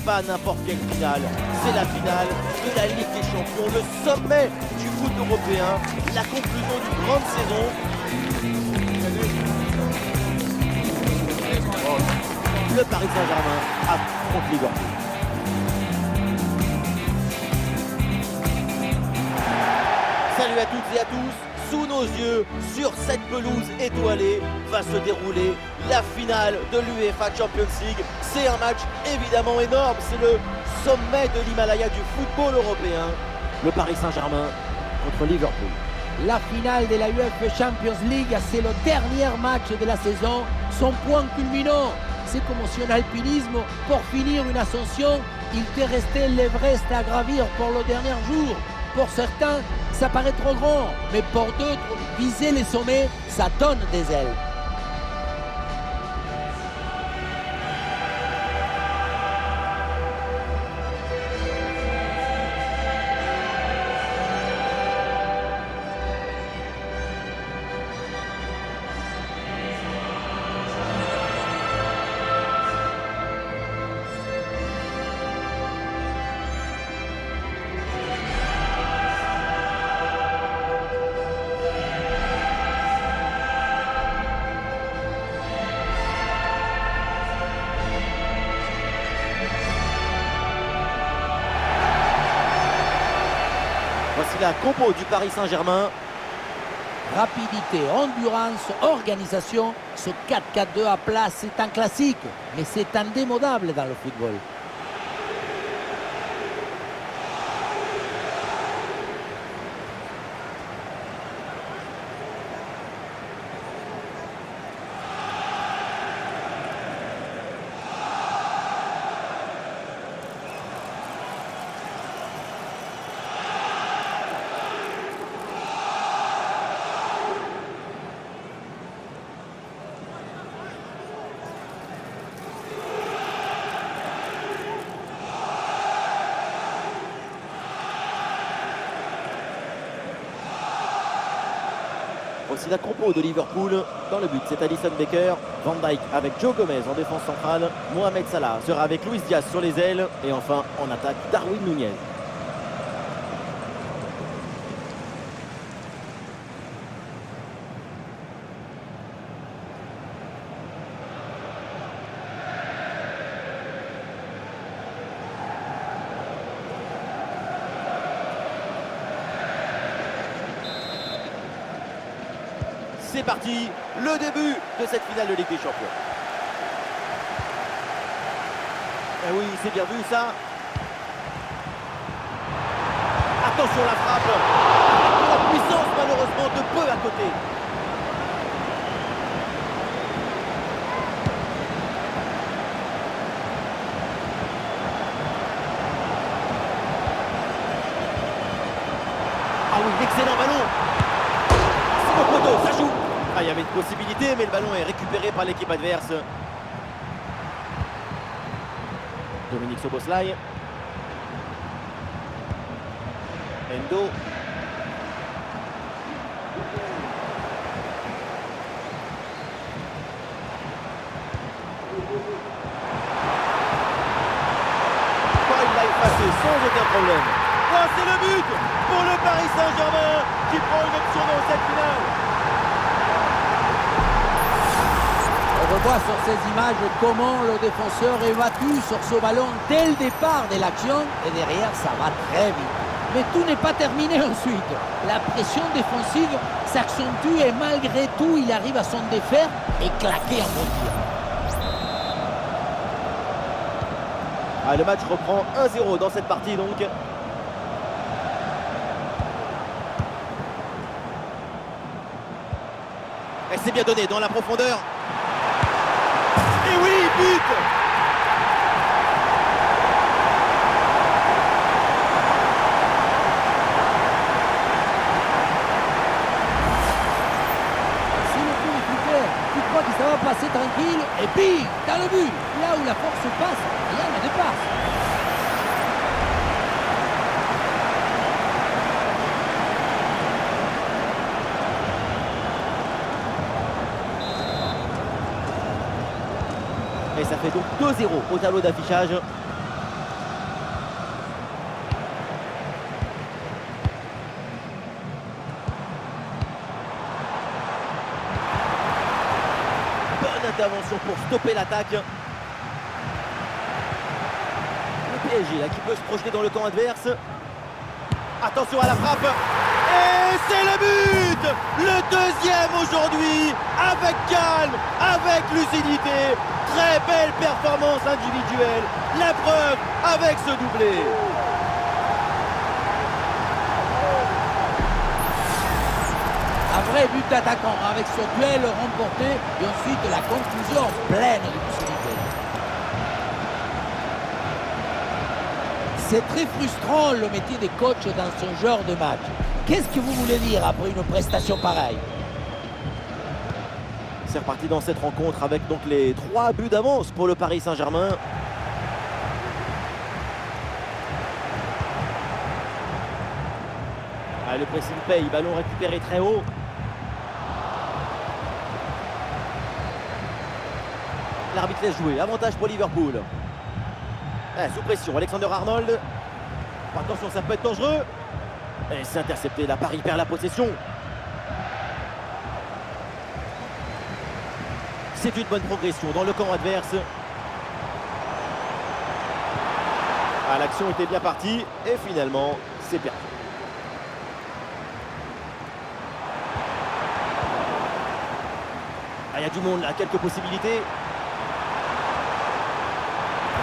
pas n'importe quelle finale, c'est la finale de la Ligue des Champions, le sommet du foot européen, la conclusion d'une grande saison. Le Paris Saint-Germain affronte Liverpool. Salut à toutes et à tous, sous nos yeux, sur cette pelouse étoilée, va se dérouler la finale de l'UEFA Champions League. C'est un match évidemment énorme, c'est le sommet de l'Himalaya du football européen. Le Paris Saint-Germain contre Liverpool. La finale de la UEFA Champions League, c'est le dernier match de la saison, son point culminant. C'est comme si en alpinisme, pour finir une ascension, il te restait l'Everest à gravir pour le dernier jour. Pour certains, ça paraît trop grand, mais pour d'autres, viser les sommets, ça donne des ailes. Voici la compo du Paris Saint-Germain. Rapidité, endurance, organisation, ce 4-4-2 à place, c'est un classique, mais c'est indémodable dans le football. Voici la compo de Liverpool. Dans le but, c'est Alisson Becker. Van Dijk avec Joe Gomez en défense centrale. Mohamed Salah sera avec Luis Diaz sur les ailes. Et enfin, en attaque, Darwin Nunez. C'est parti, le début de cette finale de Ligue des Champions. Eh oui, c'est bien vu ça. Attention la frappe. Avec la puissance malheureusement de peu à côté. Ah oui, excellent ballon. C'est au poteau, ça joue. Ah, il y avait une possibilité, mais le ballon est récupéré par l'équipe adverse. Dominique Szoboszlai. Endo. Il l'a effacé sans aucun problème. Oh, c'est le but pour le Paris Saint-Germain qui prend une option dans cette finale. On revoit sur ces images comment le défenseur est battu sur ce ballon dès le départ de l'action et derrière ça va très vite. Mais tout n'est pas terminé ensuite. La pression défensive s'accentue et malgré tout il arrive à s'en défaire et claquer un bon tir. Ah, le match reprend 1-0 dans cette partie donc. Et c'est bien donné dans la profondeur. Et oui, but! C'est le coup plus clair. Tu crois que ça va passer tranquille et puis dans le but. Là où la force passe, rien ne dépasse. Et ça fait donc 2-0 au tableau d'affichage. intervention pour stopper l'attaque. Le PSG là, qui peut se projeter dans le camp adverse. Attention à la frappe. Et c'est le but! Le deuxième aujourd'hui, avec calme, avec lucidité. Très belle performance individuelle. La preuve avec ce doublé. Un vrai but d'attaquant avec ce duel remporté et ensuite la conclusion pleine de lucidité. C'est très frustrant le métier des coachs dans ce genre de match. Qu'est-ce que vous voulez dire après une prestation pareille? C'est reparti dans cette rencontre avec donc les 3 buts d'avance pour le Paris Saint-Germain. Le pressing paye, ballon récupéré très haut. L'arbitre laisse jouer, avantage pour Liverpool. Sous pression, Alexander Arnold. Attention, ça peut être dangereux. Et c'est intercepté, la Paris perd la possession. C'est une bonne progression dans le camp adverse. L'action était bien partie et finalement, c'est perdu. Il y a du monde là, quelques possibilités.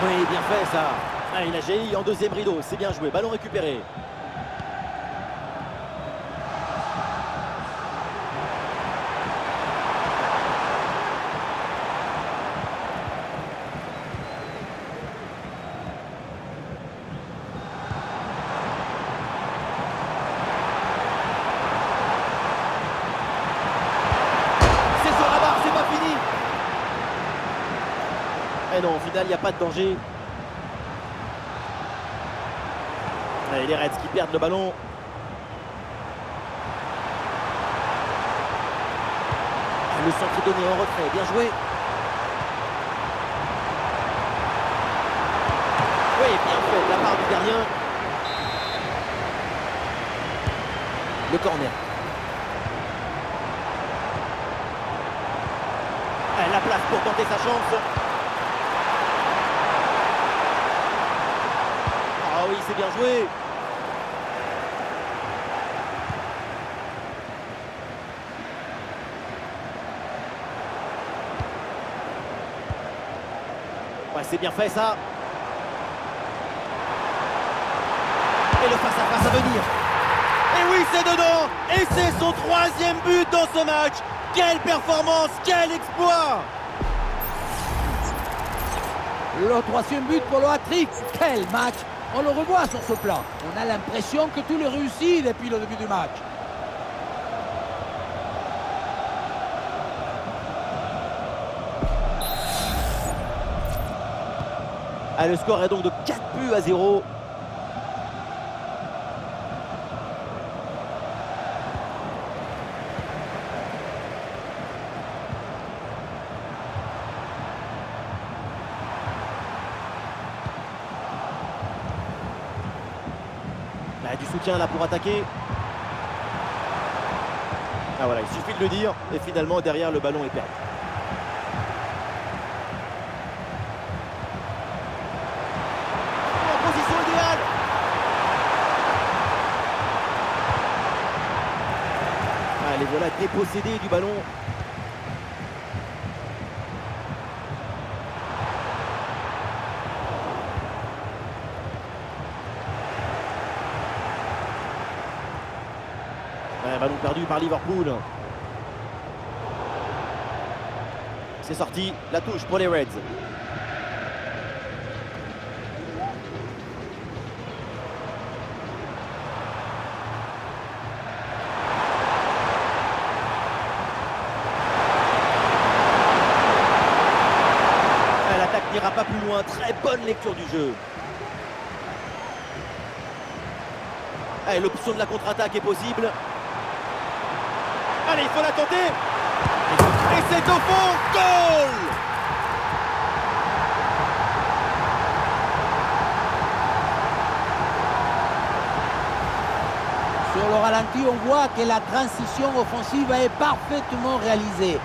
Oui, bien fait ça. Il a jailli en deuxième rideau, c'est bien joué, ballon récupéré. Et non, au final, il n'y a pas de danger. Et les Reds qui perdent le ballon. Le centre est donné en retrait, bien joué. Oui, bien fait de la part du gardien. Le corner. La place pour tenter sa chance. Ah oui, c'est bien joué. Ouais, c'est bien fait ça. Et le face-à-face à venir. Et oui, c'est dedans. Et c'est son 3e but dans ce match. Quelle performance, quel exploit. Le 3e but pour le hat-trick. Quel match! On le revoit sur ce plan. On a l'impression que tout est réussi depuis le début du match. Le score est donc de 4-0. Du soutien là pour attaquer. Voilà, il suffit de le dire. Et finalement, derrière, le ballon est perdu. En position idéale. Les voilà dépossédés du ballon. Ballon perdu par Liverpool. C'est sorti, la touche pour les Reds. L'attaque n'ira pas plus loin, très bonne lecture du jeu. L'option de la contre-attaque est possible. Allez, il faut la tenter. Et c'est au fond. Goal! Sur le ralenti, on voit que la transition offensive est parfaitement réalisée.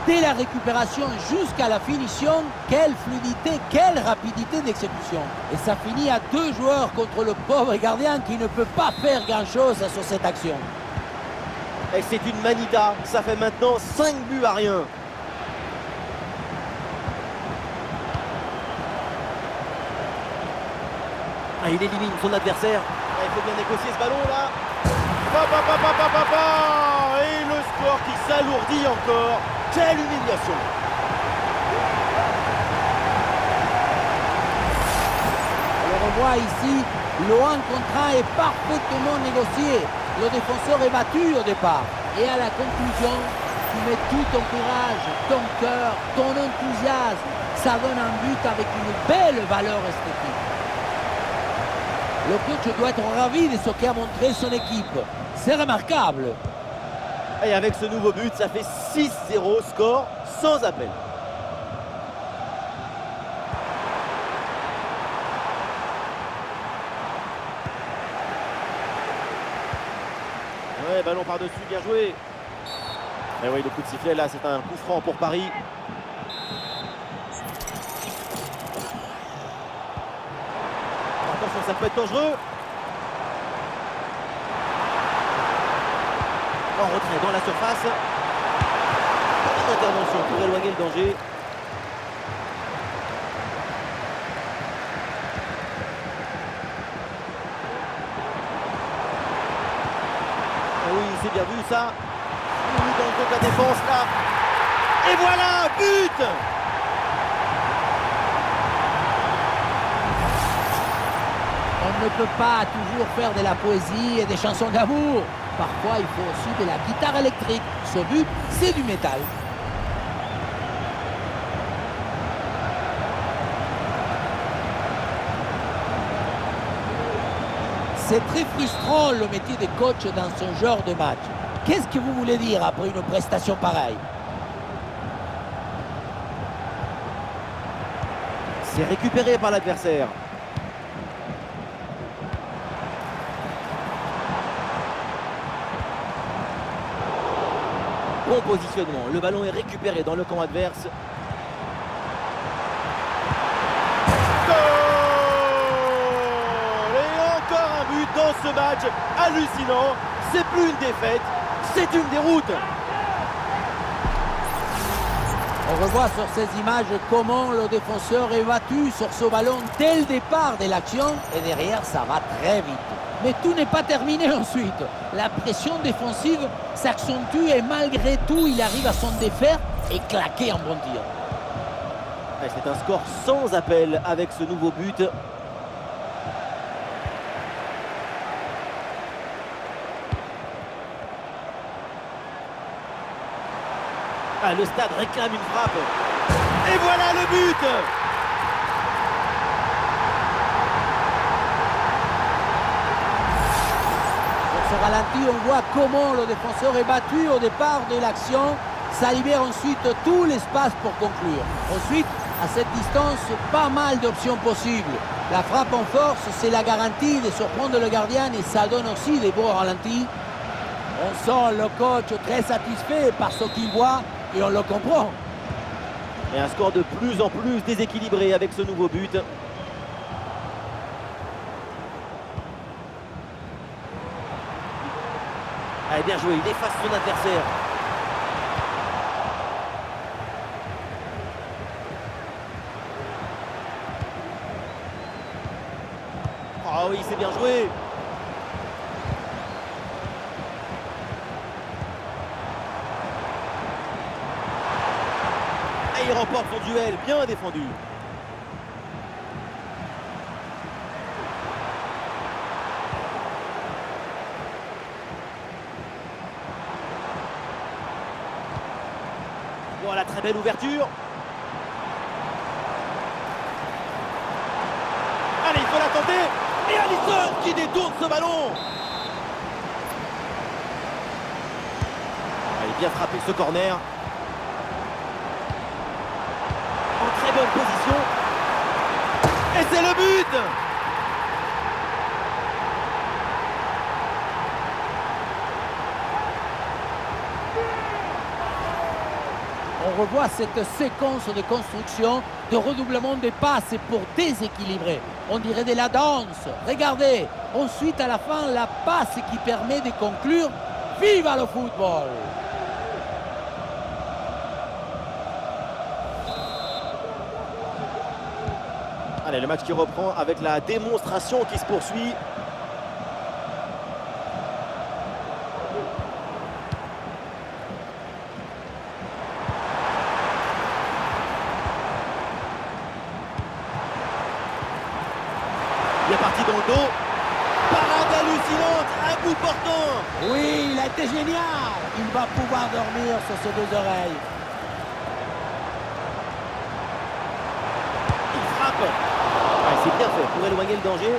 Dès la récupération jusqu'à la finition, quelle fluidité, quelle rapidité d'exécution. Et ça finit à 2 joueurs contre le pauvre gardien qui ne peut pas faire grand-chose sur cette action. Et c'est une manita, ça fait maintenant 5 buts à rien. Ah, il élimine son adversaire. Ah, il faut bien négocier ce ballon là. Et le score qui s'alourdit encore. Quelle humiliation. Alors on voit ici, le 1 contre 1 est parfaitement négocié. Le défenseur est battu au départ. Et à la conclusion, tu mets tout ton courage, ton cœur, ton enthousiasme. Ça donne un but avec une belle valeur esthétique. Le coach doit être ravi de ce qu'a montré son équipe. C'est remarquable. Et avec ce nouveau but, ça fait 6-0, score sans appel. Ouais, ballon par-dessus, bien joué. Et oui, le coup de sifflet là, c'est un coup franc pour Paris. Attention, ça peut être dangereux. En retrait dans la surface. Une intervention pour éloigner le danger. Ah oui, c'est bien vu ça. Dans le dos de la défense là. Et voilà, but! On ne peut pas toujours faire de la poésie et des chansons d'amour. Parfois, il faut aussi de la guitare électrique. Ce but, c'est du métal. C'est très frustrant le métier de coach dans ce genre de match. Qu'est-ce que vous voulez dire après une prestation pareille? C'est récupéré par l'adversaire. Bon positionnement, le ballon est récupéré dans le camp adverse. Goal! Et encore un but dans ce match hallucinant. C'est plus une défaite, c'est une déroute. On revoit sur ces images comment le défenseur est battu sur ce ballon dès le départ de l'action et derrière ça va très vite. Mais tout n'est pas terminé ensuite. La pression défensive s'accentue et malgré tout, il arrive à s'en défaire et claquer en bon tir. C'est un score sans appel avec ce nouveau but. Ah, le stade réclame une frappe. Et voilà le but! Au ralenti, on voit comment le défenseur est battu au départ de l'action. Ça libère ensuite tout l'espace pour conclure. Ensuite, à cette distance, pas mal d'options possibles. La frappe en force, c'est la garantie de surprendre le gardien et ça donne aussi des beaux ralentis. On sent le coach très satisfait par ce qu'il voit et on le comprend. Et un score de plus en plus déséquilibré avec ce nouveau but. Allez, bien joué, il efface son adversaire. Ah oui, c'est bien joué. Et il remporte son duel, bien défendu. Voilà, très belle ouverture. Allez, il faut la tenter. Et Alisson qui détourne ce ballon. Allez, bien frappé ce corner. En très bonne position. Et c'est le but. On revoit cette séquence de construction, de redoublement des passes pour déséquilibrer. On dirait de la danse. Regardez, ensuite à la fin, la passe qui permet de conclure. Viva le football! Allez, le match qui reprend avec la démonstration qui se poursuit. Il est parti dans le dos. Parade hallucinante, un coup portant. Oui, il a été génial. Il va pouvoir dormir sur ses deux oreilles. Il frappe. Ouais, c'est bien fait pour éloigner le danger.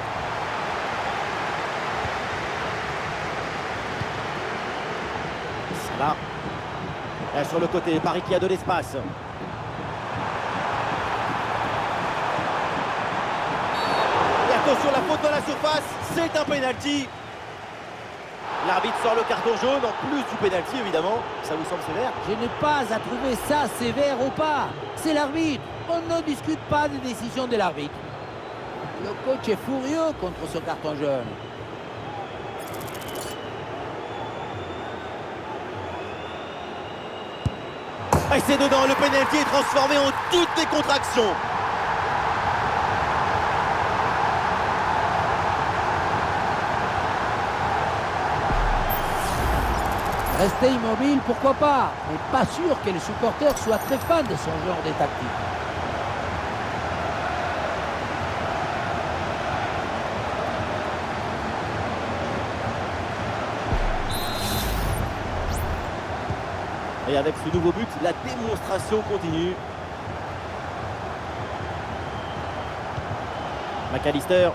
Ça là. Sur le côté, Paris qui a de l'espace. Attention, la faute dans la surface, c'est un penalty. L'arbitre sort le carton jaune, en plus du penalty évidemment. Ça vous semble sévère? Je n'ai pas à trouver ça sévère ou pas. C'est l'arbitre. On ne discute pas des décisions de l'arbitre. Le coach est furieux contre ce carton jaune. Et c'est dedans, le penalty est transformé en toute décontraction. Rester immobile, pourquoi pas, mais pas sûr que les supporters soient très fans de ce genre de tactique. Et avec ce nouveau but, la démonstration continue. McAllister.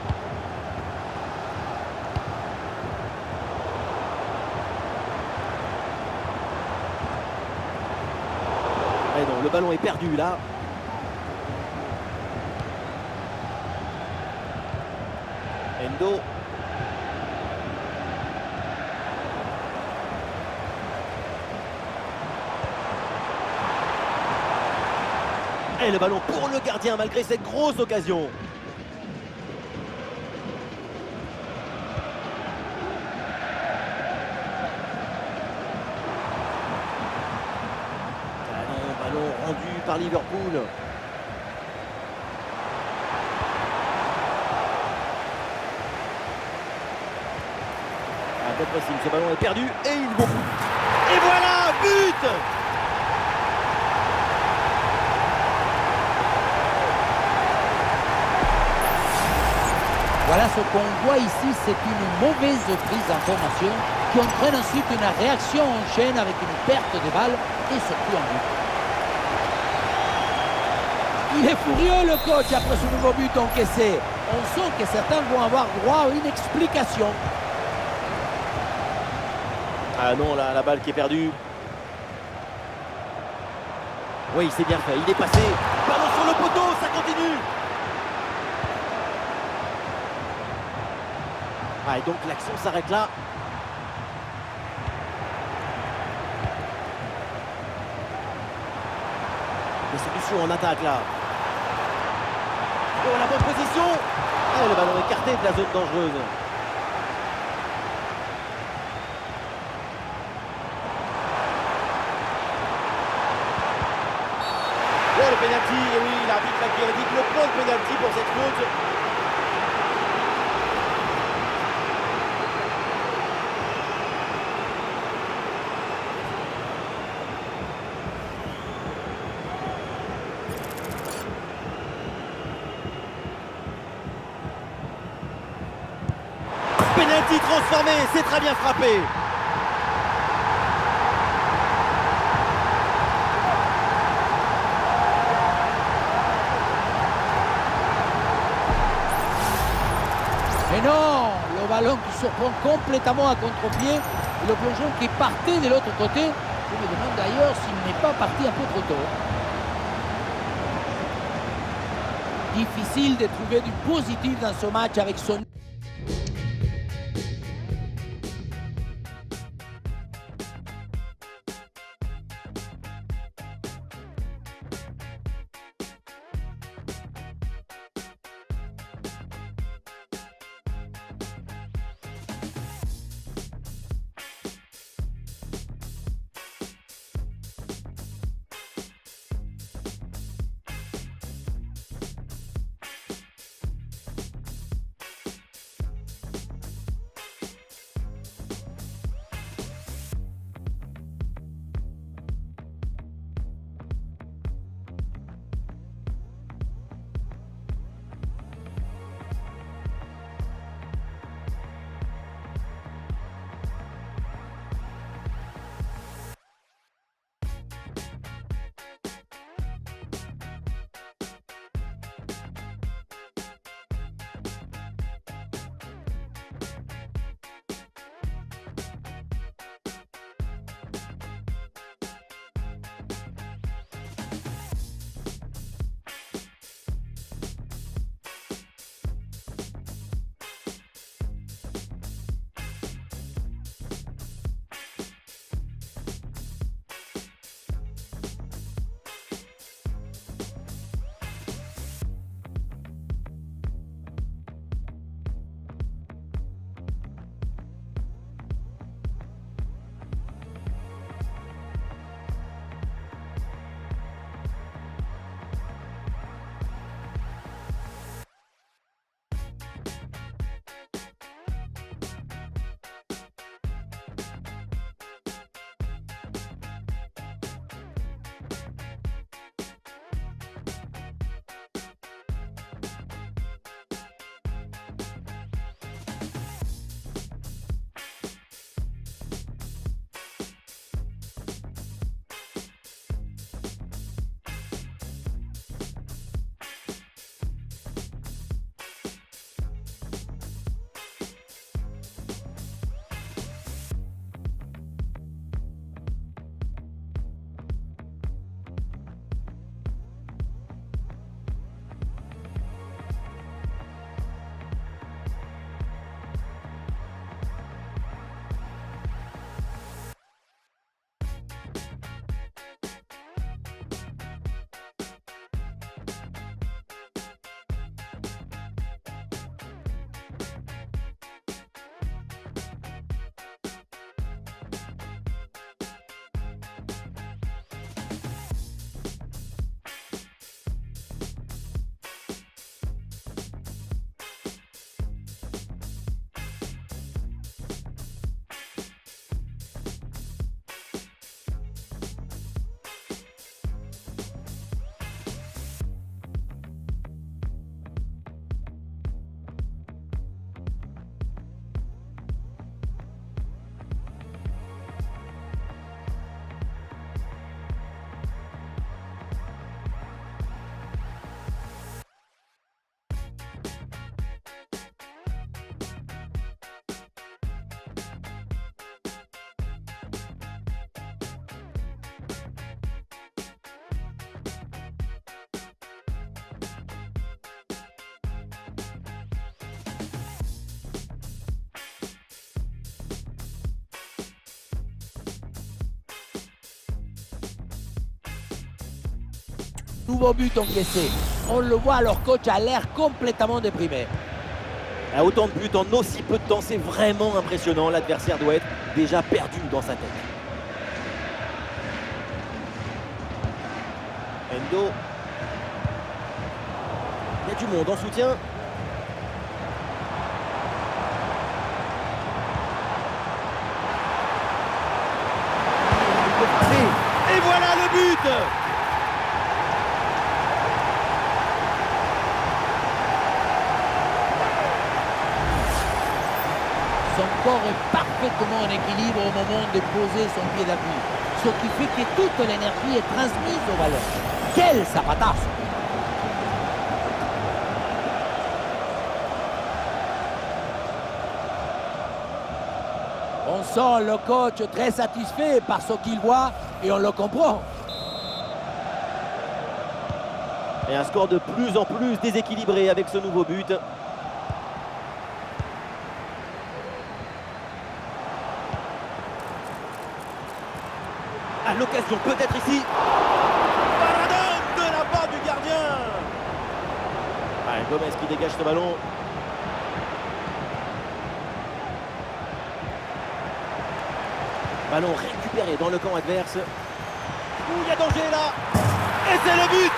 Et non, le ballon est perdu là. Endo. Et le ballon pour le gardien malgré cette grosse occasion. Ballon rendu par Liverpool. Très possible, ce ballon est perdu et ils vont. Et voilà, but! Voilà ce qu'on voit ici, c'est une mauvaise prise d'information qui entraîne ensuite une réaction en chaîne avec une perte de balle et surtout un but. Il est furieux le coach après ce nouveau but encaissé. On sent que certains vont avoir droit à une explication. Ah non, la balle qui est perdue. Oui, c'est bien fait, il est passé. Ballon sur le poteau, ça continue. Ah, et donc l'action s'arrête là. Des solutions en attaque là. Oh, la bonne position. Ah, le ballon écarté de la zone dangereuse. Oh, le pénalty, et oui, l'arbitre qui indique le point de pénalty pour cette faute. Penalty transformé, c'est très bien frappé. Mais non, le ballon qui surprend complètement à contre-pied et le plongeon qui partait de l'autre côté. Je me demande d'ailleurs s'il n'est pas parti un peu trop tôt. Difficile de trouver du positif dans ce match avec son... Nouveau but encaissé. On le voit, leur coach a l'air complètement déprimé. Autant de buts en aussi peu de temps, c'est vraiment impressionnant. L'adversaire doit être déjà perdu dans sa tête. Endo. Il y a du monde en soutien. Et voilà le but! Son corps est parfaitement en équilibre au moment de poser son pied d'appui, ce qui fait que toute l'énergie est transmise au ballon. Quel zapatazo! On sent le coach très satisfait par ce qu'il voit et on le comprend. Et un score de plus en plus déséquilibré avec ce nouveau but. À l'occasion peut-être ici. Paradome de la part du gardien. Gomez qui dégage ce ballon. Ballon récupéré dans le camp adverse. Ouh, il y a danger là. Et c'est le but.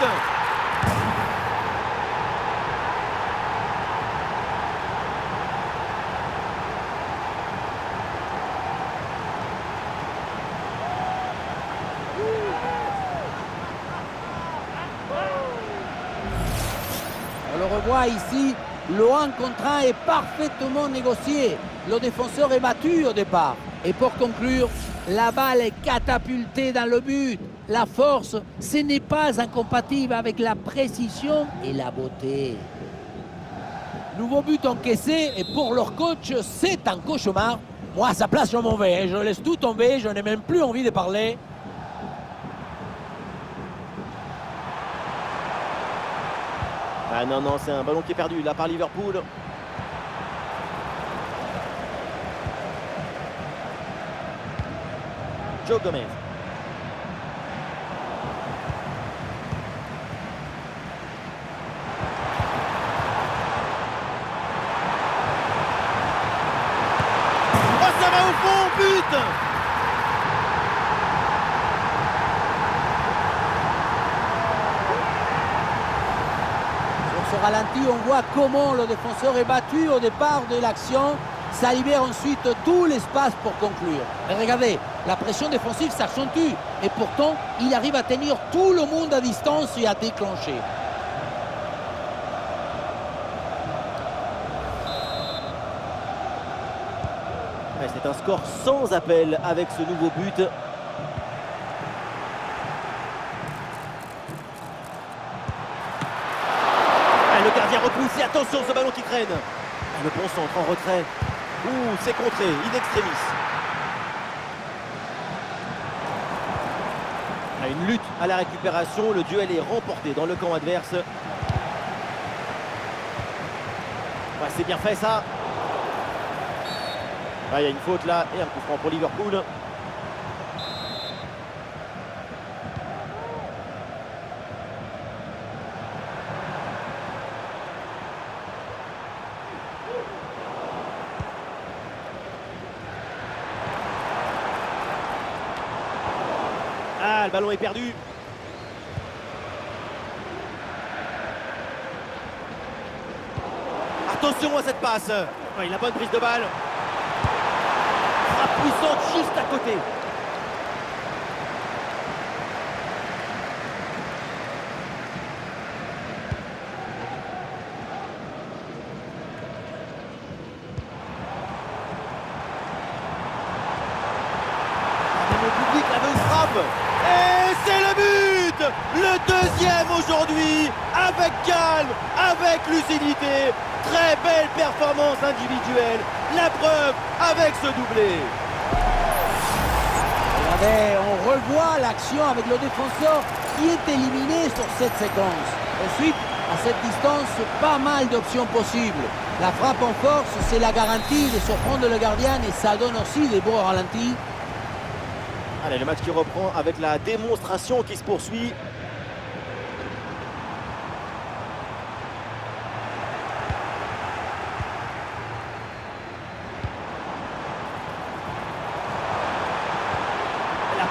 On le revoit ici, le 1 contre 1 est parfaitement négocié. Le défenseur est battu au départ. Et pour conclure, la balle est catapultée dans le but. La force, ce n'est pas incompatible avec la précision et la beauté. Nouveau but encaissé et pour leur coach, c'est un cauchemar. Moi, à sa place, je m'en vais. Je laisse tout tomber, je n'ai même plus envie de parler. Ah non, non, c'est un ballon qui est perdu là par Liverpool. Joe Gomez. Oh, ça va au fond, but! Sur ce ralenti, on voit comment le défenseur est battu au départ de l'action. Ça libère ensuite tout l'espace pour conclure. Mais regardez, la pression défensive s'accentue. Et pourtant, il arrive à tenir tout le monde à distance et à déclencher. Ouais, c'est un score sans appel avec ce nouveau but. Le gardien repousse et attention ce ballon qui traîne. Le bon centre en retrait. Ouh, c'est contré, in extremis. Une lutte à la récupération, le duel est remporté dans le camp adverse. Ouais, c'est bien fait ça. Il y a une faute là et un coup franc pour Liverpool. Le ballon est perdu. Attention à cette passe. Il a bonne prise de balle. Frappe puissante juste à côté. Le public avait une frappe. Et c'est le but! Le deuxième aujourd'hui, avec calme, avec lucidité. Très belle performance individuelle. La preuve avec ce doublé. Regardez, on revoit l'action avec le défenseur qui est éliminé sur cette séquence. Ensuite, à cette distance, pas mal d'options possibles. La frappe en force, c'est la garantie de surprendre le gardien et ça donne aussi des beaux ralentis. Allez, le match qui reprend avec la démonstration qui se poursuit.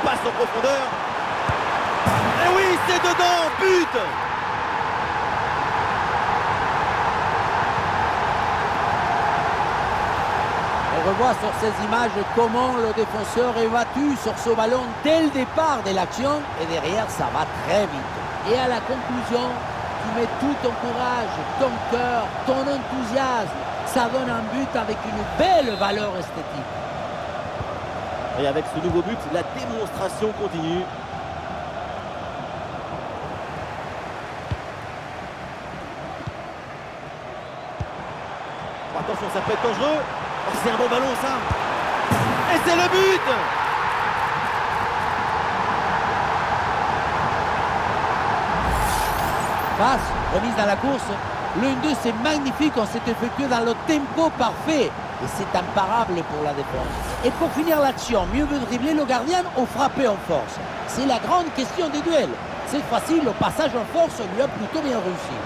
passe en profondeur. Et oui, c'est dedans, but! On revoit sur ces images comment le défenseur est battu sur ce ballon dès le départ de l'action et derrière ça va très vite. Et à la conclusion, tu mets tout ton courage, ton cœur, ton enthousiasme. Ça donne un but avec une belle valeur esthétique. Et avec ce nouveau but, la démonstration continue. Oh, attention, ça peut être dangereux. Oh, c'est un bon ballon, ça. Et c'est le but! Passe, remise dans la course. Le 1-2, c'est magnifique, on s'est effectué dans le tempo parfait. Et c'est imparable pour la défense. Et pour finir l'action, mieux vaut dribbler le gardien ou frapper en force? C'est la grande question des duels. Cette fois-ci, le passage en force lui a plutôt bien réussi.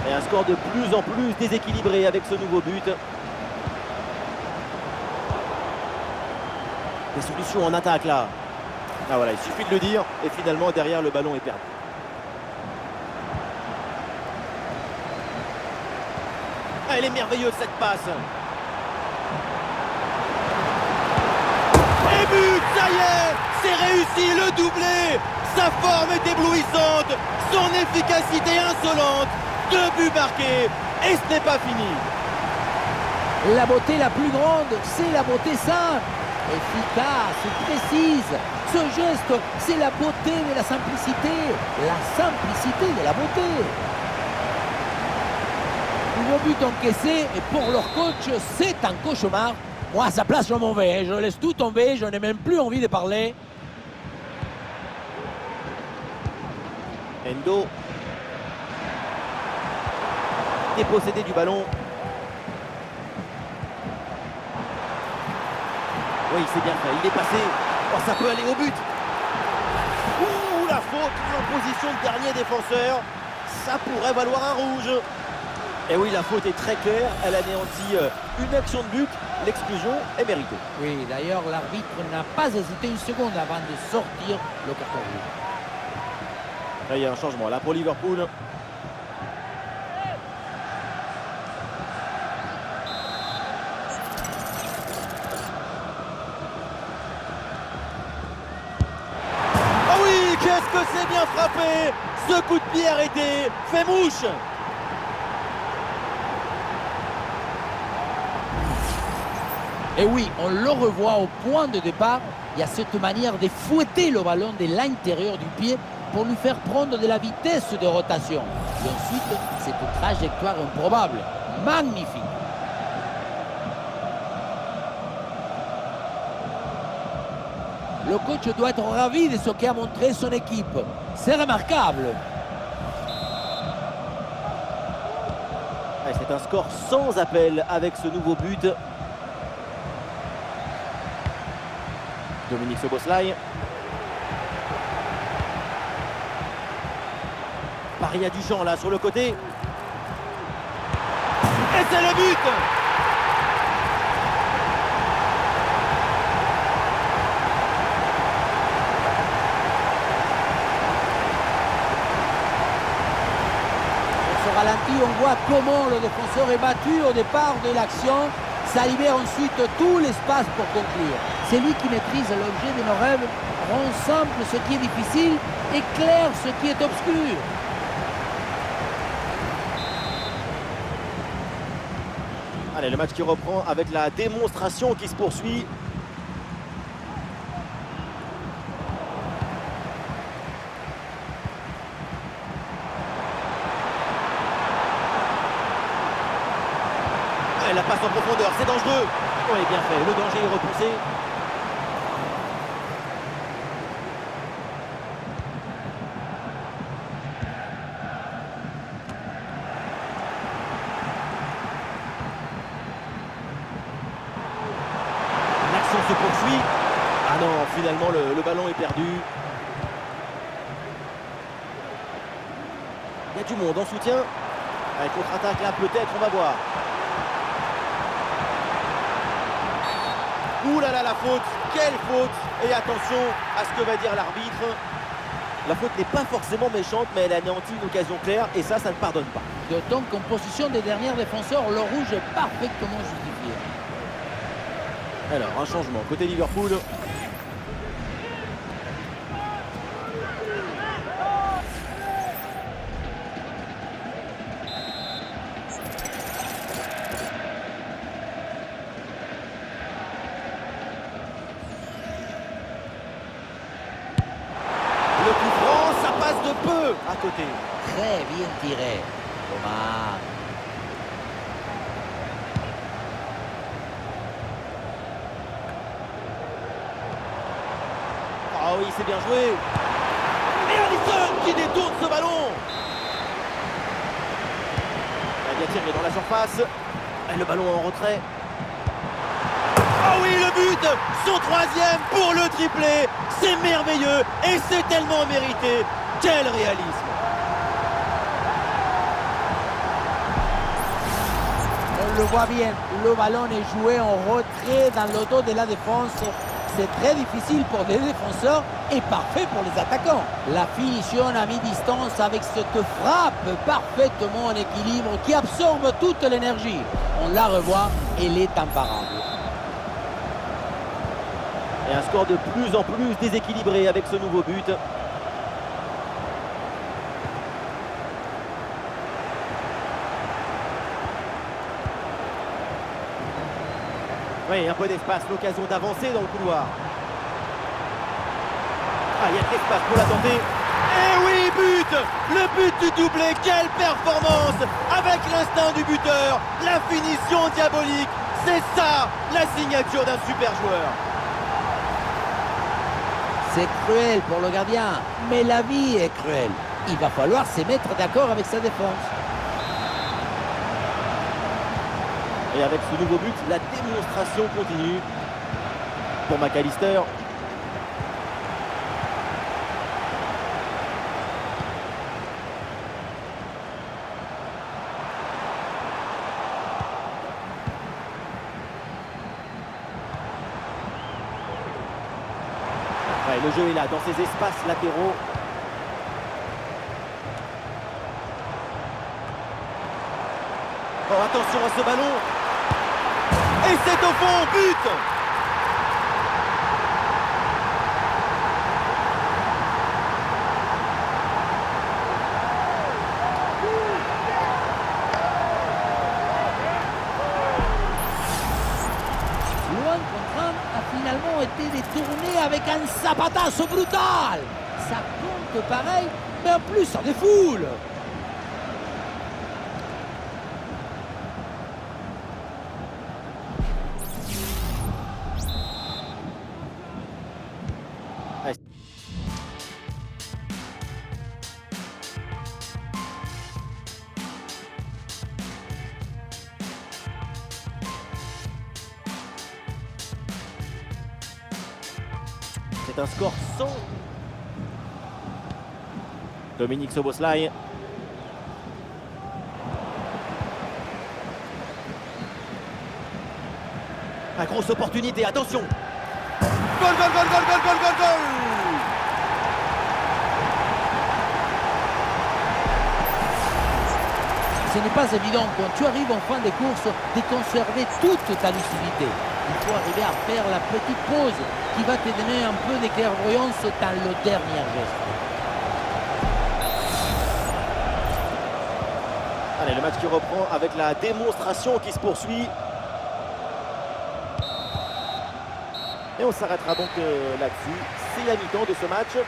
Et un score de plus en plus déséquilibré avec ce nouveau but. Des solutions en attaque là. Ah voilà, il suffit de le dire. Et finalement, derrière, le ballon est perdu. Ah, elle est merveilleuse cette passe. Et but, ça y est, c'est réussi, le doublé. Sa forme est éblouissante, son efficacité insolente. 2 buts marqués et ce n'est pas fini. La beauté la plus grande, c'est la beauté simple, efficace, précise. Ce geste, c'est la beauté de la simplicité, la simplicité de la beauté. Nouveau but encaissé et pour leur coach, c'est un cauchemar. Moi, à sa place, je m'en vais. Je laisse tout tomber, je n'ai même plus envie de parler. Endo. Dépossédé du ballon. Oui, c'est bien fait, il est passé. Oh, ça peut aller au but. Ouh, la faute en position de dernier défenseur. Ça pourrait valoir un rouge. Et oui, la faute est très claire. Elle anéantit une action de but. L'exclusion est méritée. Oui, d'ailleurs, l'arbitre n'a pas hésité une seconde avant de sortir le carton rouge. Là, il y a un changement là pour Liverpool. Qu'est-ce que c'est bien frappé! Ce coup de pied arrêté fait mouche! Et oui, on le revoit au point de départ. Il y a cette manière de fouetter le ballon de l'intérieur du pied pour lui faire prendre de la vitesse de rotation. Et ensuite, cette trajectoire improbable. Magnifique! Le coach doit être ravi de ce qu'a montré son équipe. C'est remarquable. C'est un score sans appel avec ce nouveau but. Dominique Szoboszlai. Paris a du champ là sur le côté. Et c'est le but! Ralenti, on voit comment le défenseur est battu au départ de l'action. Ça libère ensuite tout l'espace pour conclure. C'est lui qui maîtrise l'objet de nos rêves, rend simple ce qui est difficile, éclaire ce qui est obscur. Allez, le match qui reprend avec la démonstration qui se poursuit. La passe en profondeur, c'est dangereux. Oui, bien fait, le danger est repoussé. L'action se poursuit. Ah non, finalement le ballon est perdu. Il y a du monde en soutien. Allez, contre-attaque là, peut-être, on va voir. Ouh là là, la faute, quelle faute! Et attention à ce que va dire l'arbitre. La faute n'est pas forcément méchante, mais elle anéantit une occasion claire, et ça ne pardonne pas. D'autant qu'en position des derniers défenseurs, le rouge est parfaitement justifié. Alors, un changement côté Liverpool. Le coup franc, ça passe de peu à côté. Très bien tiré. Thomas. Ah oui, c'est bien joué. Et Alisson qui détourne ce ballon. La Gatier est dans la surface. Et le ballon en retrait. Ah oui, le but, son troisième pour le triplé. C'est merveilleux et c'est tellement mérité. Quel réalisme. On le voit bien, le ballon est joué en retrait dans le dos de la défense. C'est très difficile pour les défenseurs et parfait pour les attaquants. La finition à mi-distance avec cette frappe parfaitement en équilibre qui absorbe toute l'énergie. On la revoit, elle est imparable. Et un score de plus en plus déséquilibré avec ce nouveau but. Oui, un peu d'espace, l'occasion d'avancer dans le couloir. Ah, il y a de l'espace pour la tenter. Et oui, but! Le but du doublé, quelle performance! Avec l'instinct du buteur, la finition diabolique, c'est ça, la signature d'un super joueur. C'est cruel pour le gardien, mais la vie est cruelle. Il va falloir se mettre d'accord avec sa défense. Et avec ce nouveau but, la démonstration continue pour McAllister. Ouais, le jeu est là, dans ces espaces latéraux. Oh, attention à ce ballon. Et c'est au fond, but! Luan Contran a finalement été détourné avec un zapatazo brutal. Ça compte pareil, mais en plus ça défoule. C'est un score sans. Dominique Szoboszlai. La grosse opportunité, attention. Goal, goal, goal, goal, goal, goal, goal, goal. Ce n'est pas évident quand tu arrives en fin de course de conserver toute ta lucidité. Il faut arriver à faire la petite pause qui va te donner un peu de clairvoyance dans le dernier geste. Allez, le match qui reprend avec la démonstration qui se poursuit. Et on s'arrêtera donc là-dessus. C'est la mi-temps de ce match.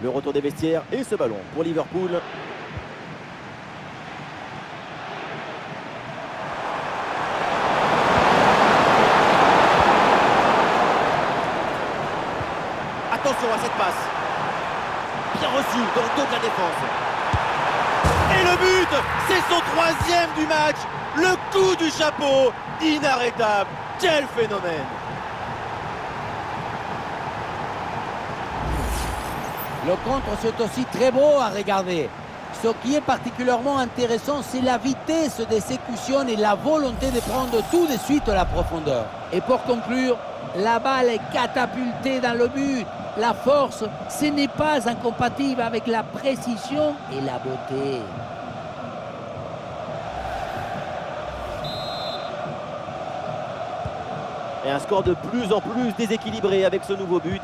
Le retour des vestiaires et ce ballon pour Liverpool. Attention à cette passe. Bien reçu dans le dos de la défense. Et le but, c'est son 3e du match. Le coup du chapeau, inarrêtable. Quel phénomène! Le contre, c'est aussi très beau à regarder. Ce qui est particulièrement intéressant, c'est la vitesse d'exécution et la volonté de prendre tout de suite la profondeur. Et pour conclure, la balle est catapultée dans le but. La force, ce n'est pas incompatible avec la précision et la beauté. Et un score de plus en plus déséquilibré avec ce nouveau but.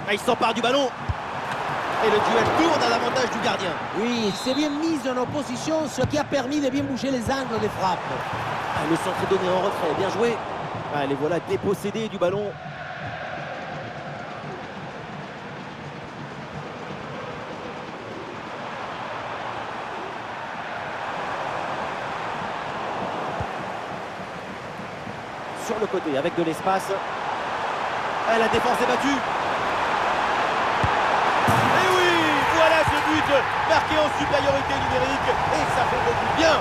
Ah, il s'empare du ballon. Et le duel tourne à l'avantage du gardien. Oui, c'est bien mis en opposition, ce qui a permis de bien bouger les angles des frappes. Ah, le centre est donné en retrait, bien joué. Ah, les voilà dépossédés du ballon. Sur le côté avec de l'espace. Ah, la défense est battue. Et oui, voilà ce but marqué en supériorité numérique et ça fait beaucoup de bien.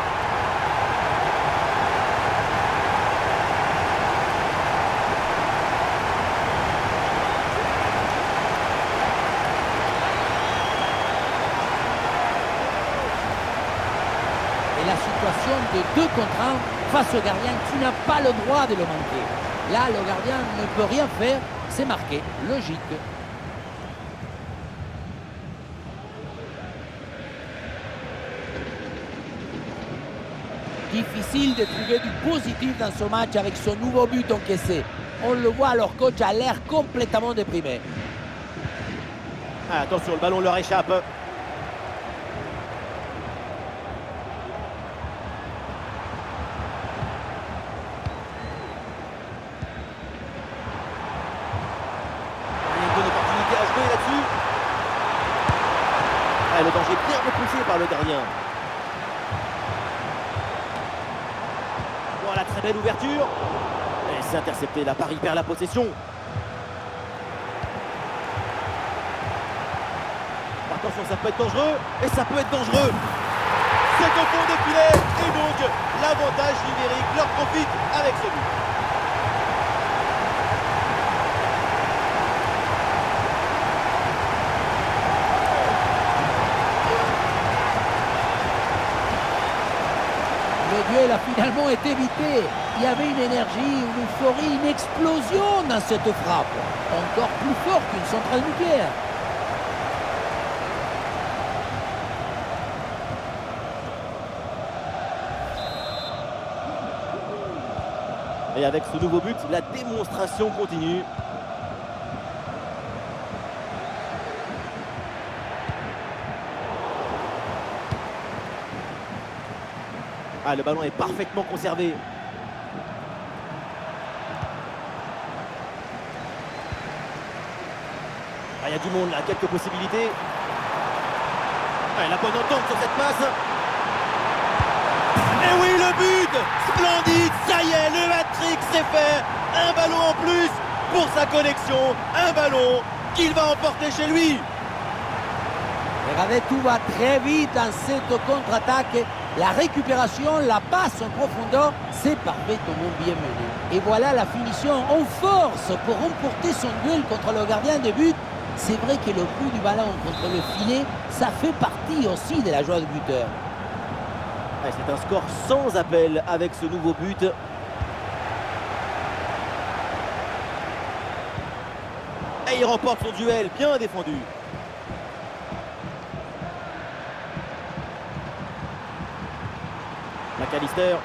Et la situation de 2 contre 1 face au gardien, tu n'as pas le droit de le manquer. Là, le gardien ne peut rien faire, c'est marqué, logique. Difficile de trouver du positif dans ce match avec ce nouveau but encaissé. On le voit, leur coach a l'air complètement déprimé. Ah, attention, le ballon leur échappe. Là-dessus. Ah, le danger bien repoussé par le gardien. Voilà, très belle ouverture. Et c'est intercepté, la Paris perd la possession. Attention, ça peut être dangereux. Et ça peut être dangereux. C'est au fond des filets. Et donc, l'avantage numérique leur profite avec ce but. Le duel a finalement été évité. Il y avait une énergie, une euphorie, une explosion dans cette frappe. Encore plus fort qu'une centrale nucléaire. Et avec ce nouveau but, la démonstration continue. Ah, le ballon est parfaitement conservé. Ah, il y a du monde là, quelques possibilités. Ah, la bonne entente sur cette passe. Et oui, le but! Splendide, ça y est, le hat-trick c'est fait. Un ballon en plus pour sa collection. Un ballon qu'il va emporter chez lui. Regardez, tout va très vite dans cette contre-attaque. La récupération, la passe en profondeur, c'est parfaitement bien mené. Et voilà la finition en force pour remporter son duel contre le gardien de but. C'est vrai que le coup du ballon contre le filet, ça fait partie aussi de la joie du buteur. C'est un score sans appel avec ce nouveau but. Et il remporte son duel, bien défendu. McAllister.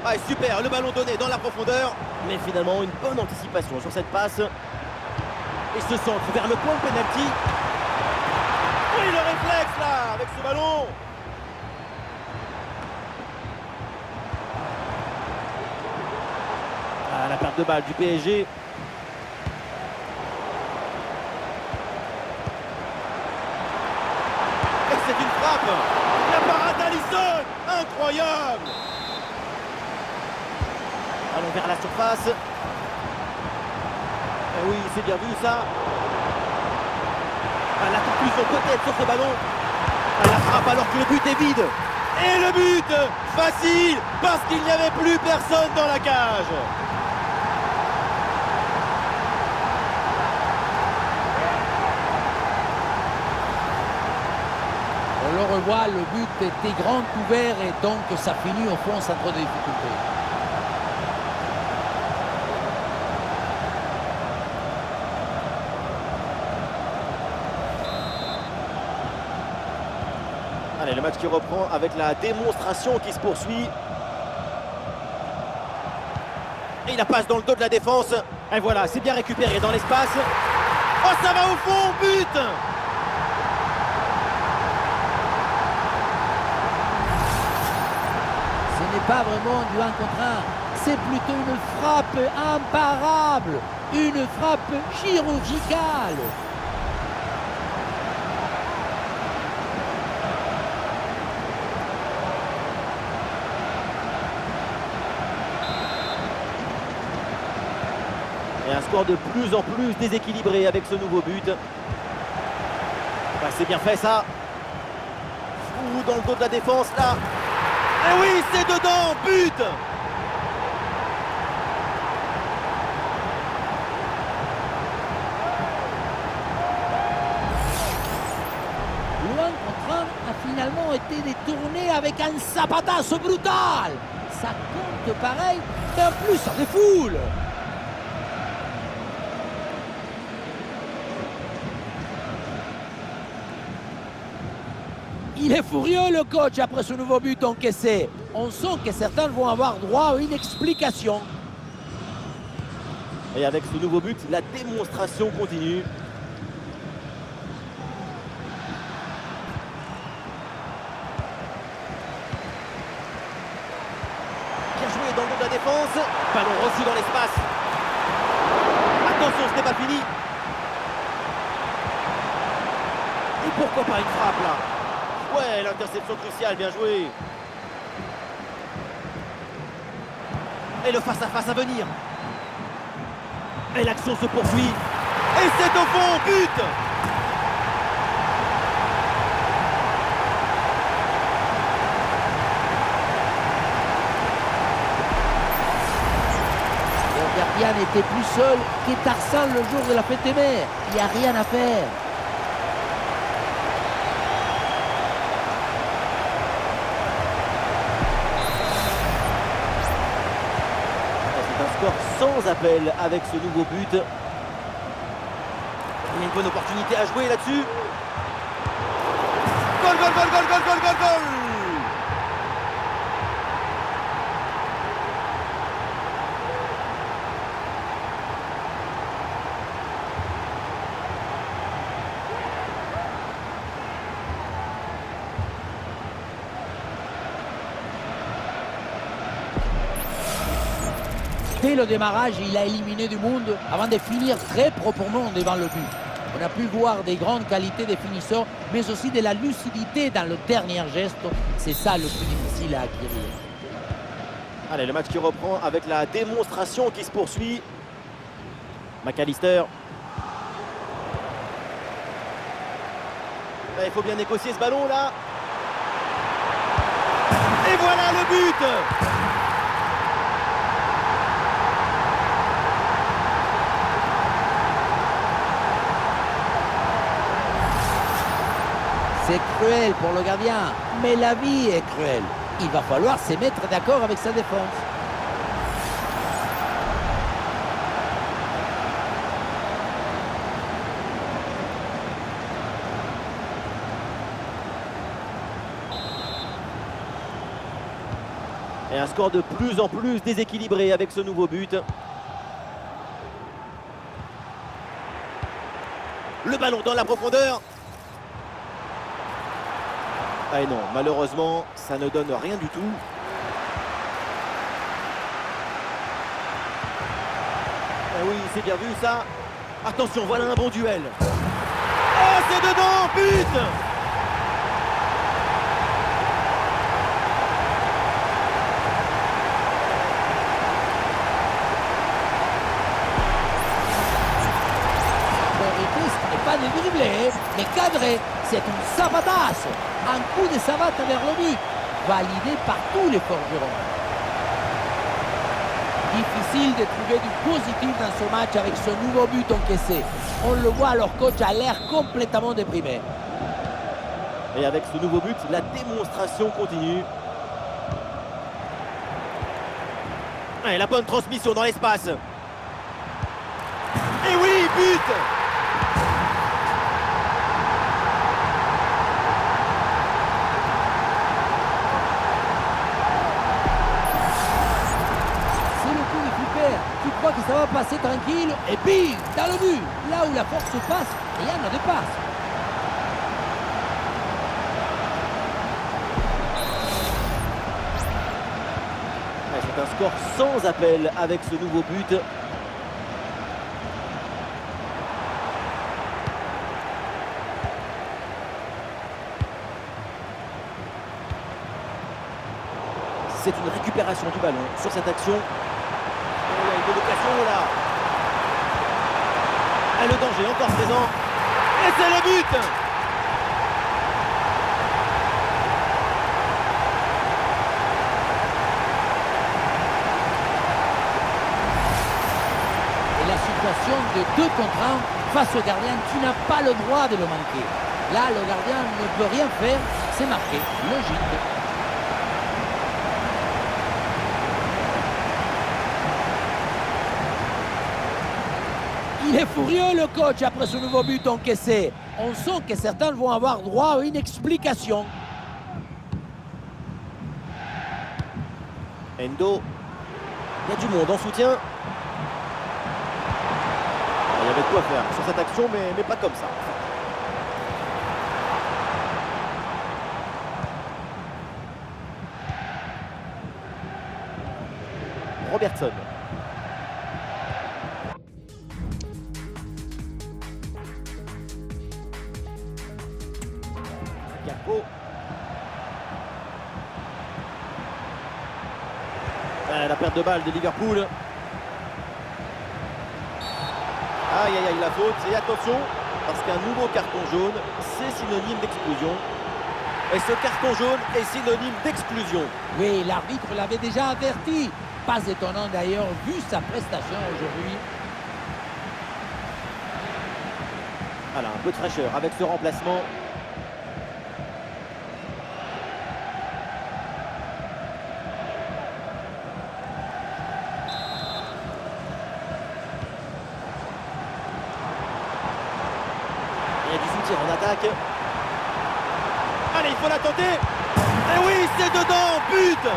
Ah, super, le ballon donné dans la profondeur. Mais finalement, une bonne anticipation sur cette passe. Et ce centre vers le point de pénalty. Oui, le réflexe là, avec ce ballon. de balle du PSG. Et c'est une frappe. La parade d'Alisson. Incroyable. Allons vers la surface. Eh oui, c'est bien vu ça. Ah, la conclusion peut-être sur ce ballon. Ah, la frappe alors que le but est vide. Et le but facile parce qu'il n'y avait plus personne dans la cage. On le revoit, le but était grand ouvert et donc ça finit au fond sans trop de difficultés. Allez, le match qui reprend avec la démonstration qui se poursuit. Et il la passe dans le dos de la défense. Et voilà, c'est bien récupéré dans l'espace. Oh, ça va au fond, but! Ce n'est pas vraiment du 1 contre 1, c'est plutôt une frappe imparable, une frappe chirurgicale. Et un score de plus en plus déséquilibré avec ce nouveau but. Bah, c'est bien fait ça. Ouh, dans le dos de la défense là. Et oui, c'est dedans, but! Le 1 contre 1 a finalement été détourné avec un zapatazo brutal. Ça compte pareil, mais en plus ça défoule. Il est furieux le coach après ce nouveau but encaissé. On sent que certains vont avoir droit à une explication. Et avec ce nouveau but, la démonstration continue. Bien joué dans le dos de la défense. Ballon reçu dans l'espace. Attention, ce n'est pas fini. Et pourquoi pas une frappe là? Ouais, l'interception cruciale, bien joué. Et le face-à-face à venir. Et l'action se poursuit. Et c'est au fond, but! Le gardien n'était plus seul que Tarzan le jour de la fête des mères. Il n'y a rien à faire. Sans appel avec ce nouveau but. Il y a une bonne opportunité à jouer là-dessus. Goal, goal, goal, goal, goal, goal, goal, goal! Dès le démarrage, il a éliminé du monde avant de finir très proprement devant le but. On a pu voir des grandes qualités des finisseurs, mais aussi de la lucidité dans le dernier geste. C'est ça le plus difficile à acquérir. Allez, le match qui reprend avec la démonstration qui se poursuit. McAllister. Là, il faut bien négocier ce ballon là. Et voilà le but! C'est cruel pour le gardien, mais la vie est cruelle. Il va falloir se mettre d'accord avec sa défense. Et un score de plus en plus déséquilibré avec ce nouveau but. Le ballon dans la profondeur. Ah et non, malheureusement, ça ne donne rien du tout. Ah oui, c'est bien vu ça. Attention, voilà un bon duel. Oh, c'est dedans, but! Ce n'est pas de dribbler, mais cadré. C'est une savatasse. Un coup de savate vers le but. Validé par tous les forgerons. Difficile de trouver du positif dans ce match avec ce nouveau but encaissé. On le voit, leur coach a l'air complètement déprimé. Et avec ce nouveau but, la démonstration continue. Et la bonne transmission dans l'espace. Et oui, but! Tu crois que ça va passer tranquille et bim, dans le but. Là où la force passe, rien ne dépasse. C'est un score sans appel avec ce nouveau but. C'est une récupération du ballon sur cette action. Il y a une occasion là. Et le danger encore présent. Et c'est le but! Et la situation de 2 contre 1 face au gardien, tu n'as pas le droit de le manquer. Là, le gardien ne peut rien faire, c'est marqué, logique. Il est furieux le coach après ce nouveau but encaissé. On sent que certains vont avoir droit à une explication. Endo. Il y a du monde en soutien. Il y avait de quoi faire sur cette action, mais pas comme ça. Robertson. Gakpo. La perte de balle de Liverpool. Aïe aïe aïe, la faute. Et attention, parce qu'un nouveau carton jaune, c'est synonyme d'exclusion. Et ce carton jaune est synonyme d'exclusion. Oui, l'arbitre l'avait déjà averti. Pas étonnant d'ailleurs, vu sa prestation aujourd'hui. Voilà, un peu de fraîcheur avec ce remplacement. Il y a du soutien en attaque. Allez, il faut la tenter. Et oui, c'est dedans, but!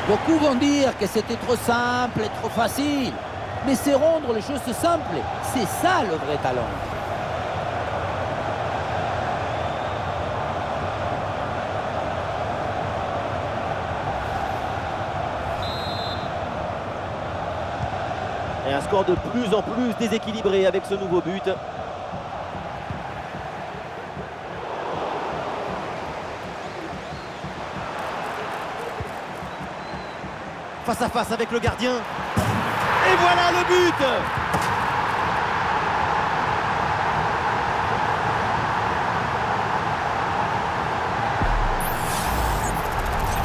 Beaucoup vont dire que c'était trop simple et trop facile. Mais c'est rendre les choses simples. C'est ça le vrai talent. Et un score de plus en plus déséquilibré avec ce nouveau but. Face à face avec le gardien. Et voilà le but!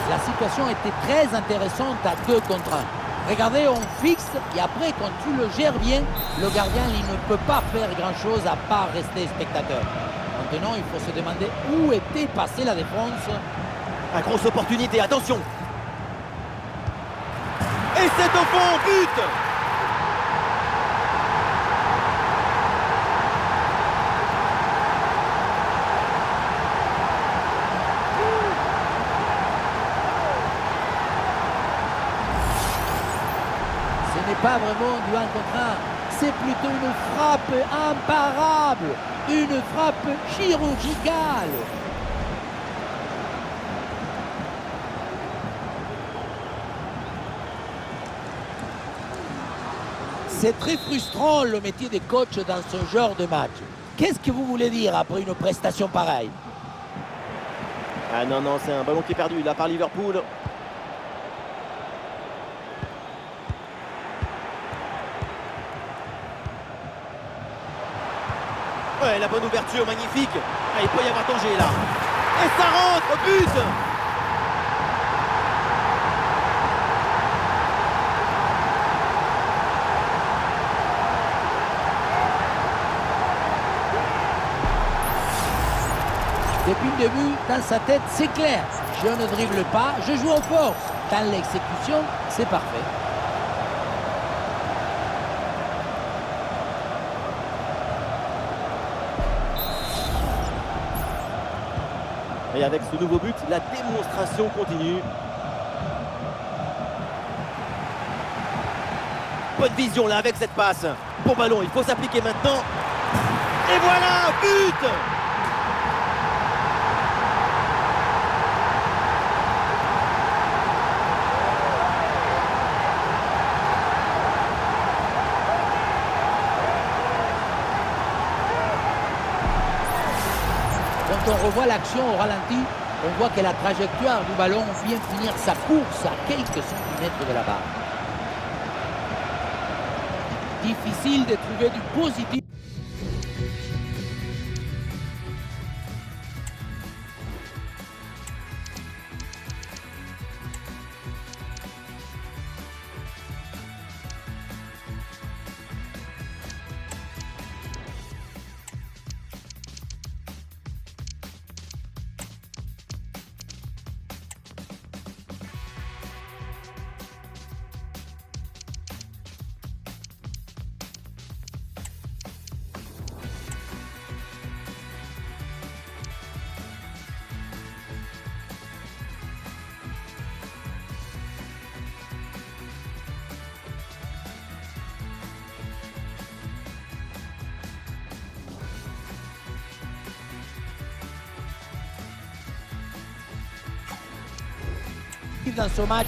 La situation était très intéressante à 2 contre 1. Regardez, on fixe et après, quand tu le gères bien, le gardien il ne peut pas faire grand-chose à part rester spectateur. Maintenant, il faut se demander où était passée la défense. Une grosse opportunité, attention! Et c'est au fond, but! Ce n'est pas vraiment du 1 contre 1, c'est plutôt une frappe imparable, une frappe chirurgicale. C'est très frustrant le métier de coach dans ce genre de match. Qu'est-ce que vous voulez dire après une prestation pareille? Ah non, non, c'est un ballon qui est perdu là par Liverpool. Ouais, la bonne ouverture, magnifique. Ah, il peut y avoir danger là. Et ça rentre, but! Depuis le début, dans sa tête, c'est clair. Je ne dribble pas, je joue en force. Dans l'exécution, c'est parfait. Et avec ce nouveau but, la démonstration continue. Bonne vision là avec cette passe. Bon ballon, il faut s'appliquer maintenant. Et voilà, but! Quand on revoit l'action au ralenti, on voit que la trajectoire du ballon vient finir sa course à quelques centimètres de la barre. Difficile de trouver du positif. Dans ce match